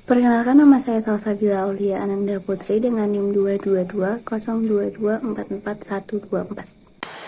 Perkenalkan, nama saya Salsabila Aulia Ananda Putri dengan NIM 2220222444124.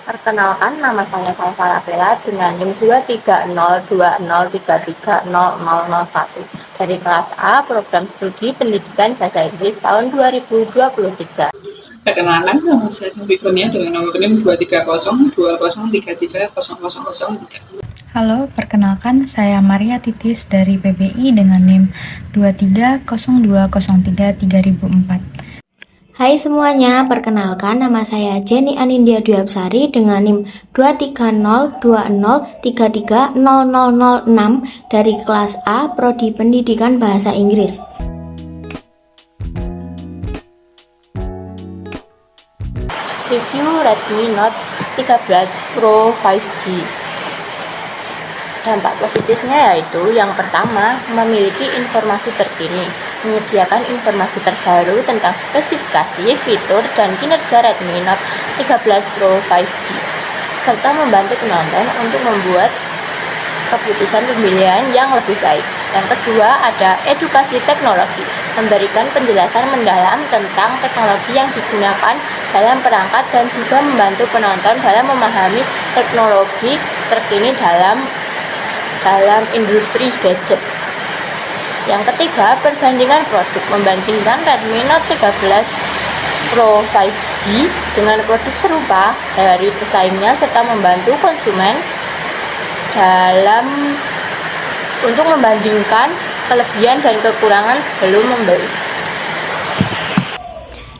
Perkenalkan, nama saya Salsabila dengan NIM 23020330001 dari kelas A Program Studi Pendidikan Bahasa Inggris tahun 2023. Perkenalkan, nama saya Fikonia dengan nomor NIM 2302033000003. Halo, perkenalkan saya Maria Titis dari PBI dengan NIM 230203304. Hai semuanya, perkenalkan nama saya Jenny Anindya Dwi Apsari dengan NIM 23020330006 dari kelas A Prodi Pendidikan Bahasa Inggris. Review Redmi Note 13 Pro 5G. Dampak positifnya yaitu yang pertama, memiliki informasi terkini, menyediakan informasi terbaru tentang spesifikasi, fitur, dan kinerja Redmi Note 13 Pro 5G, serta membantu penonton untuk membuat keputusan pemilihan yang lebih baik. Yang kedua, ada edukasi teknologi, memberikan penjelasan mendalam tentang teknologi yang digunakan dalam perangkat dan juga membantu penonton dalam memahami teknologi terkini dalam industri gadget. Yang ketiga, perbandingan produk, membandingkan Redmi Note 13 Pro 5G dengan produk serupa dari pesaingnya serta membantu konsumen untuk membandingkan kelebihan dan kekurangan sebelum membeli.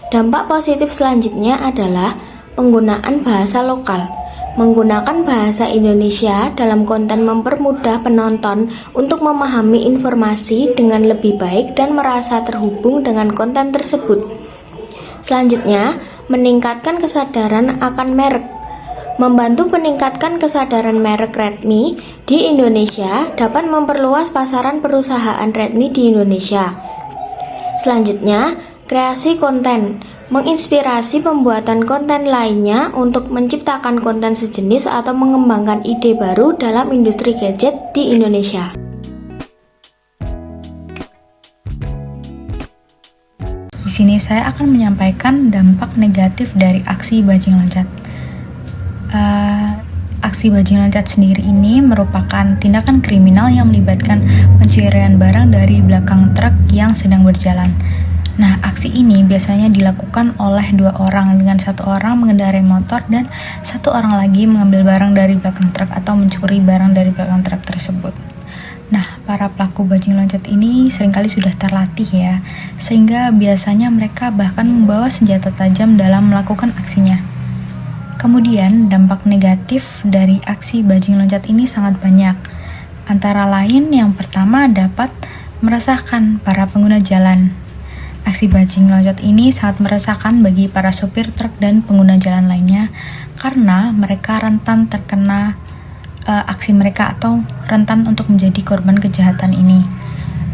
Dampak positif selanjutnya adalah penggunaan bahasa lokal. Menggunakan bahasa Indonesia dalam konten mempermudah penonton untuk memahami informasi dengan lebih baik dan merasa terhubung dengan konten tersebut. Selanjutnya, meningkatkan kesadaran akan merek. Membantu meningkatkan kesadaran merek Redmi di Indonesia dapat memperluas pasaran perusahaan Redmi di Indonesia. Selanjutnya, kreasi konten, menginspirasi pembuatan konten lainnya untuk menciptakan konten sejenis atau mengembangkan ide baru dalam industri gadget di Indonesia. Di sini saya akan menyampaikan dampak negatif dari aksi bajing loncat. Aksi bajing loncat sendiri ini merupakan tindakan kriminal yang melibatkan pencurian barang dari belakang truk yang sedang berjalan. Nah, aksi ini biasanya dilakukan oleh dua orang, dengan satu orang mengendarai motor dan satu orang lagi mengambil barang dari belakang truk atau mencuri barang dari belakang truk tersebut. Nah, para pelaku bajing loncat ini seringkali sudah terlatih ya, sehingga biasanya mereka bahkan membawa senjata tajam dalam melakukan aksinya. Kemudian, dampak negatif dari aksi bajing loncat ini sangat banyak. Antara lain, yang pertama dapat meresahkan para pengguna jalan. Aksi bajing loncat ini sangat meresahkan bagi para sopir truk dan pengguna jalan lainnya karena mereka rentan terkena aksi mereka atau rentan untuk menjadi korban kejahatan ini.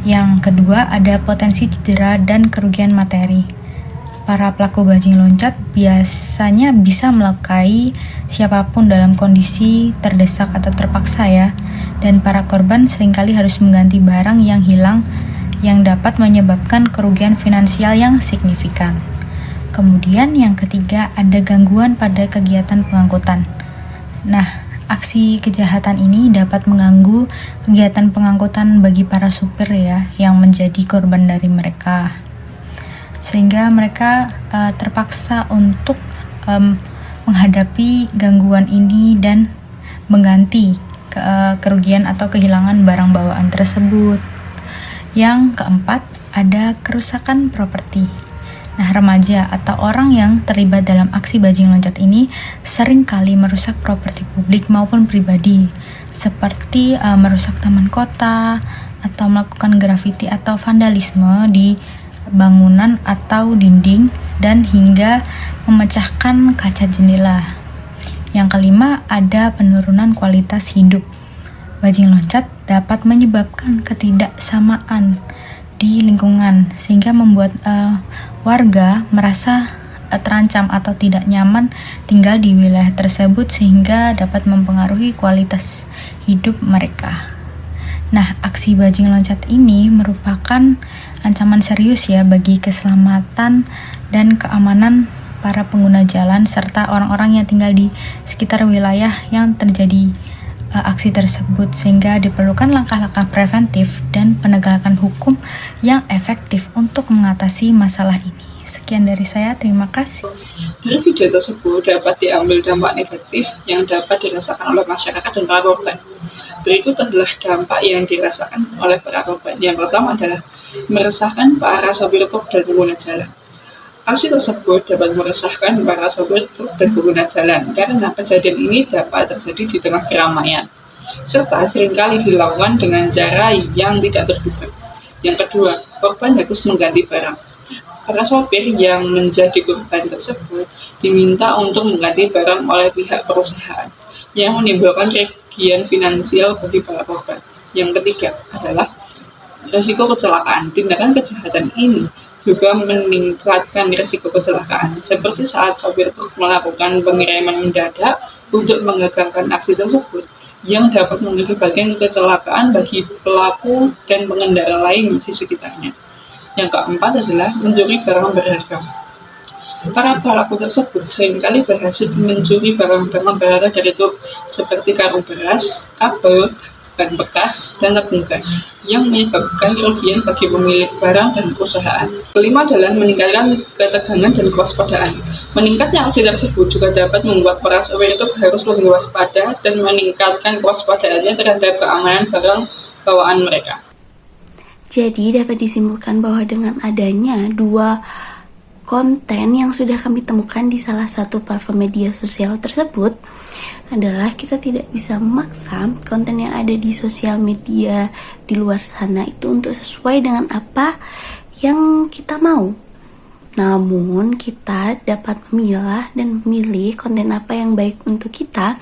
Yang kedua, ada potensi cedera dan kerugian materi. Para pelaku bajing loncat biasanya bisa melukai siapapun dalam kondisi terdesak atau terpaksa ya, dan para korban seringkali harus mengganti barang yang hilang yang dapat menyebabkan kerugian finansial yang signifikan. Kemudian yang ketiga, ada gangguan pada kegiatan pengangkutan. Nah, aksi kejahatan ini dapat mengganggu kegiatan pengangkutan bagi para supir ya, yang menjadi korban dari mereka. Sehingga mereka terpaksa untuk menghadapi gangguan ini dan mengganti kerugian atau kehilangan barang bawaan tersebut. Yang keempat, ada kerusakan properti. Nah, remaja atau orang yang terlibat dalam aksi bajing loncat ini seringkali merusak properti publik maupun pribadi, seperti merusak taman kota atau melakukan grafiti atau vandalisme di bangunan atau dinding, dan hingga memecahkan kaca jendela. Yang kelima, ada penurunan kualitas hidup. Bajing loncat dapat menyebabkan ketidaksamaan di lingkungan sehingga membuat warga merasa terancam atau tidak nyaman tinggal di wilayah tersebut sehingga dapat mempengaruhi kualitas hidup mereka. Nah, aksi bajing loncat ini merupakan ancaman serius ya bagi keselamatan dan keamanan para pengguna jalan serta orang-orang yang tinggal di sekitar wilayah yang terjadi aksi tersebut, sehingga diperlukan langkah-langkah preventif dan penegakan hukum yang efektif untuk mengatasi masalah ini. Sekian dari saya, terima kasih. Dari video tersebut dapat diambil dampak negatif yang dapat dirasakan oleh masyarakat dan para korban. Berikut adalah dampak yang dirasakan oleh para korban. Yang pertama adalah meresahkan para sopir truk dan pengguna jalan. Aksi tersebut dapat meresahkan para sopir truk dan pengguna jalan karena kejadian ini dapat terjadi di tengah keramaian, serta seringkali dilakukan dengan cara yang tidak terduga. Yang kedua, korban harus mengganti barang. Para sopir yang menjadi korban tersebut diminta untuk mengganti barang oleh pihak perusahaan yang menimbulkan kerugian finansial bagi para korban. Yang ketiga adalah risiko kecelakaan. Tindakan kejahatan ini juga meningkatkan risiko kecelakaan, seperti saat sopir truk melakukan pengiriman mendadak untuk mengagalkan aksi tersebut, yang dapat mengakibatkan kecelakaan bagi pelaku dan pengendara lain di sekitarnya. Yang keempat adalah mencuri barang berharga. Para pelaku tersebut seringkali berhasil mencuri barang-barang berharga dari truk, seperti karung beras, kabel, ban bekas, dan tabung gas, yang menyebabkan kerugian bagi pemilik barang dan perusahaan. Kelima adalah meningkatkan ketegangan dan kewaspadaan. Meningkatnya aksi tersebut juga dapat membuat para sopir itu harus lebih waspada dan meningkatkan kewaspadaannya terhadap keamanan barang bawaan mereka. Jadi dapat disimpulkan bahwa dengan adanya dua konten yang sudah kami temukan di salah satu platform media sosial tersebut adalah kita tidak bisa memaksa konten yang ada di sosial media di luar sana itu untuk sesuai dengan apa yang kita mau. Namun kita dapat memilah dan memilih konten apa yang baik untuk kita,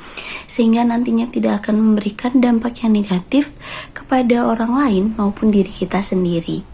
sehingga nantinya tidak akan memberikan dampak yang negatif kepada orang lain maupun diri kita sendiri.